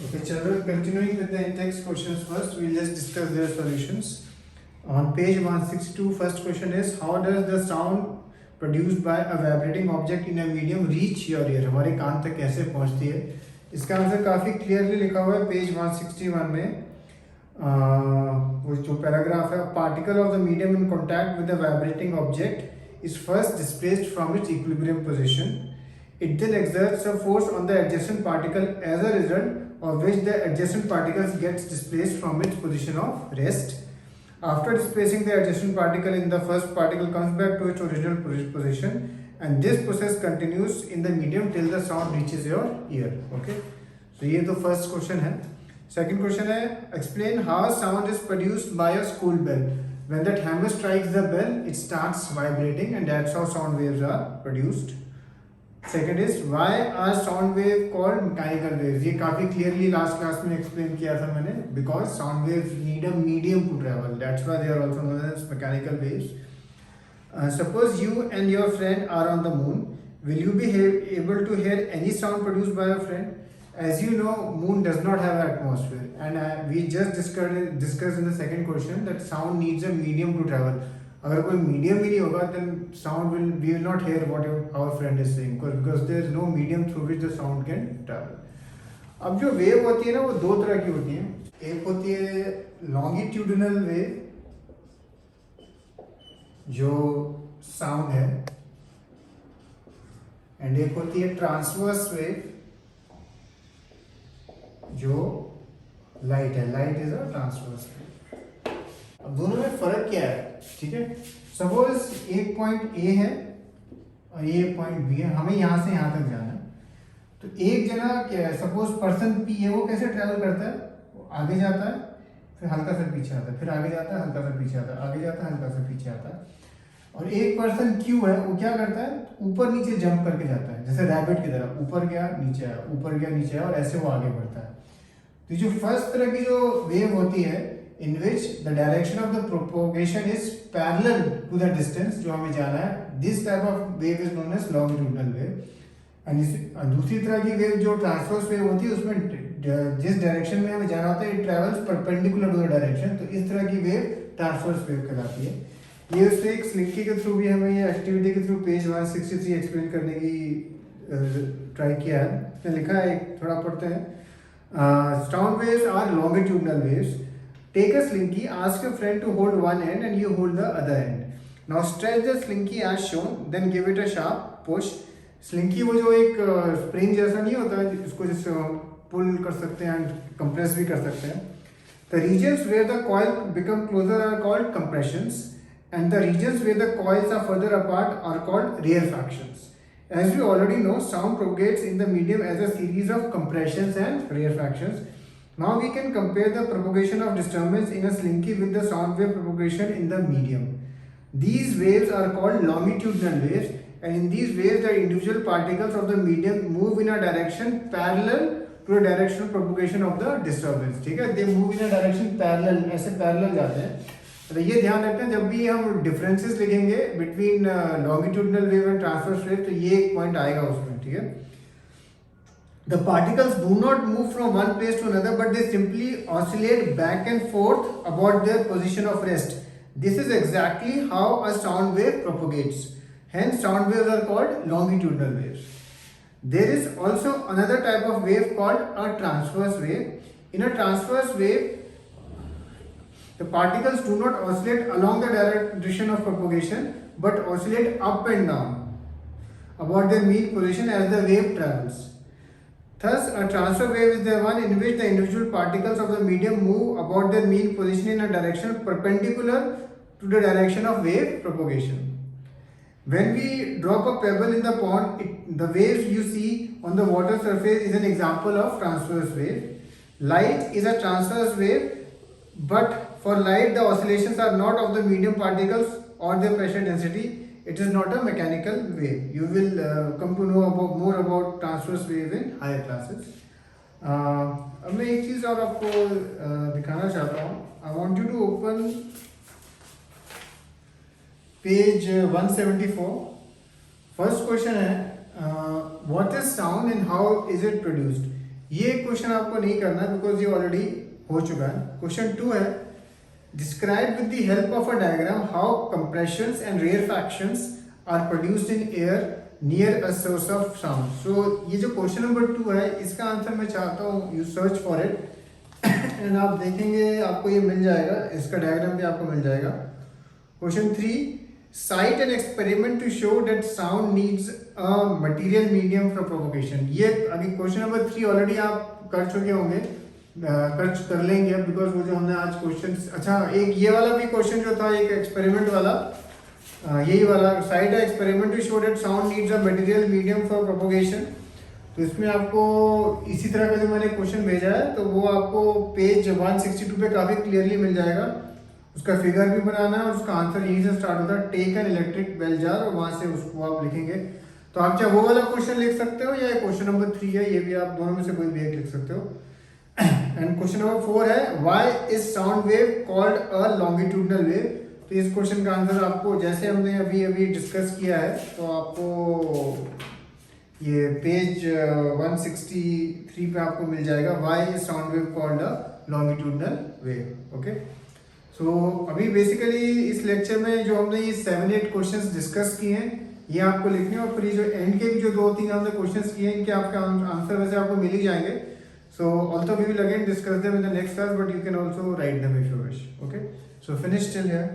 Okay, children, continuing with the in-text questions first, we'll just discuss their solutions. On page 162, first question is, how does the sound produced by a vibrating object in a medium reach your ear? हमारे कान तक कैसे पहुंचती है? इसका answer काफ़ी clearly लिखा हुआ है पेज 161 में. वो जो पैराग्राफ है, particle of the medium in contact with the vibrating object is first displaced from its equilibrium position. It then exerts a force on the adjacent particle, as a result of which the adjacent particles gets displaced from its position of rest. After displacing the adjacent particle in the first particle comes back to its original position, and this process continues in the medium till the sound reaches your ear. Okay, so ये तो first question है. Second question है, explain how sound is produced by a school bell. When that hammer strikes the bell, it starts vibrating, and that's how sound waves are produced. Second is, why are sound wave called mechanical waves? ये काफी clearly last class में explain किया था मैंने. Because sound waves need a medium to travel. That's why they are also known as mechanical waves. Suppose you and your friend are on the moon. Will you be able to hear any sound produced by a friend? As you know, moon does not have atmosphere, and we just discussed in the second question that sound needs a medium to travel. अगर कोई medium ही नहीं होगा then sound we will not hear what our friend is saying because there is no medium through which the sound can travel. अब जो wave होती है ना वो दो तरह की होती है. एक होती है लॉन्गिट्यूडिनल वेव जो साउंड है, एंड एक होती है ट्रांसवर्स वेव जो लाइट है. Light is a transverse wave. अब दोनों में फर्क क्या है? ठीक है, सपोज एक पॉइंट ए है और ये पॉइंट बी है, हमें यहां से यहां तक जाना है. तो एक जना क्या है, सपोज पर्सन पी है, वो कैसे ट्रेवल करता है? वो आगे जाता है, फिर हल्का सा पीछे आता है, फिर आगे जाता है, हल्का सा पीछे आता है, आगे जाता है, हल्का सा पीछे आता है. और एक पर्सन क्यू है, वो क्या करता है? ऊपर नीचे जंप करके जाता है, जैसे रैबिट की तरह, ऊपर गया नीचे आया, ऊपर गया नीचे आया, और ऐसे वो आगे बढ़ता है. तो जो फर्स्ट तरह की जो वेव होती है, in which the direction of the propagation is parallel to the distance जो हमें जाना है, this type of wave is known as longitudinal wave. and दूसरी तरह की वेव जो ट्रांसवर्स वेव होती है, उसमें जिस डायरेक्शन में हमें जाना होता है, it travels perpendicular to the direction. तो इस तरह की वेव ट्रांसवर्स वेव कहलाती है. ये उससे एक स्लिंकी के थ्रू भी हमें ये एक्टिविटी के थ्रू पेज 163 एक्सप्लेन करने की ट्राई किया है. लिखा है, एक थोड़ा पढ़ते हैं. Sound waves are longitudinal waves. Take a slinky, ask a friend to hold one end and you hold the other end. Now stretch the slinky as shown, then give it a sharp push. Slinky वो जो एक spring जैसा नहीं होता है, इसको जिससे पुल कर सकते हैं एंड कंप्रेस भी कर सकते हैं. The regions where the coil become closer are called compressions, and the regions where the coils are further apart are called rarefactions. As we already know, sound propagates in the medium as a series of compressions and rarefactions. Now we can compare the propagation of disturbance in a slinky with the sound wave propagation in the medium. These waves are called longitudinal waves, and in these waves the individual particles of the medium move in a direction parallel to the direction of propagation of the disturbance. ठीक है, they move in a direction parallel, ऐसे parallel जाते हैं. तो ये ध्यान रखते हैं जब भी हम differences लिखेंगे between longitudinal wave and transverse wave, तो ये एक point आएगा उसमें. ठीक है, the particles do not move from one place to another, but they simply oscillate back and forth about their position of rest. This is exactly how a sound wave propagates. Hence, sound waves are called longitudinal waves. There is also another type of wave called a transverse wave. In a transverse wave, the particles do not oscillate along the direction of propagation, but oscillate up and down about their mean position as the wave travels. Thus, a transfer wave is the one in which the individual particles of the medium move about their mean position in a direction perpendicular to the direction of wave propagation. When we drop a pebble in the pond, the waves you see on the water surface is an example of transverse wave. Light is a transverse wave, but for light the oscillations are not of the medium particles or their pressure density. It is not a mechanical wave. You will come to know more about transverse wave in higher classes. अब मैं एक चीज़ और आपको दिखाना चाहता हूँ. I want you to open page 174. First question है, what is sound and how is it produced? ये क्वेश्चन आपको नहीं करना बिकॉज ये ऑलरेडी हो चुका है। क्वेश्चन 2 है, describe with the help of a diagram how compressions and rarefactions are produced in air near a source of sound. So ये जो क्वेश्चन नंबर 2 है, इसका आंसर मैं चाहता हूँ you search for it and आप देखेंगे आपको ये मिल जाएगा, इसका डायग्राम भी आपको मिल जाएगा। Question 3, cite an experiment to show that sound needs a material medium for propagation. ये अभी क्वेश्चन नंबर 3 ऑलरेडी आप कर चुके होंगे, कर लेंगे बिकॉज वो जो हमने आज क्वेश्चन, अच्छा एक ये वाला भी क्वेश्चन जो था एक एक्सपेरिमेंट वाला, यही वाला, साइट है experiment to show that sound needs a material medium for propagation. तो इसमें आपको इसी तरह का जो मैंने क्वेश्चन भेजा है तो वो आपको पेज 162 पे काफ़ी क्लियरली मिल जाएगा। उसका फिगर भी बनाना है और उसका आंसर यहीं से स्टार्ट होता है, take an electric bell jar, और वहाँ से उसको आप लिखेंगे। तो आप चाहे वो वाला क्वेश्चन लिख सकते हो या क्वेश्चन नंबर 3 है, ये भी आप दोनों में से कोई भी एक लिख सकते हो। एंड क्वेश्चन नंबर 4 है, why is sound wave called a longitudinal wave. तो इस क्वेश्चन का आंसर आपको जैसे हमने अभी डिस्कस किया है तो आपको ये पेज 163 पे आपको मिल जाएगा, why is sound wave called a longitudinal wave. Okay, so अभी बेसिकली इस लेक्चर में जो हमने ये 7-8 क्वेश्चंस डिस्कस किए हैं ये आपको लिखने हैं, और फिर ये जो एंड के भी जो 2-3 हमने क्वेश्चंस किए हैं इनके आपका आंसर वैसे आपको मिल ही जाएंगे। So also we will again discuss them in the next class, but you can also write them if you wish. Okay, so finish till here.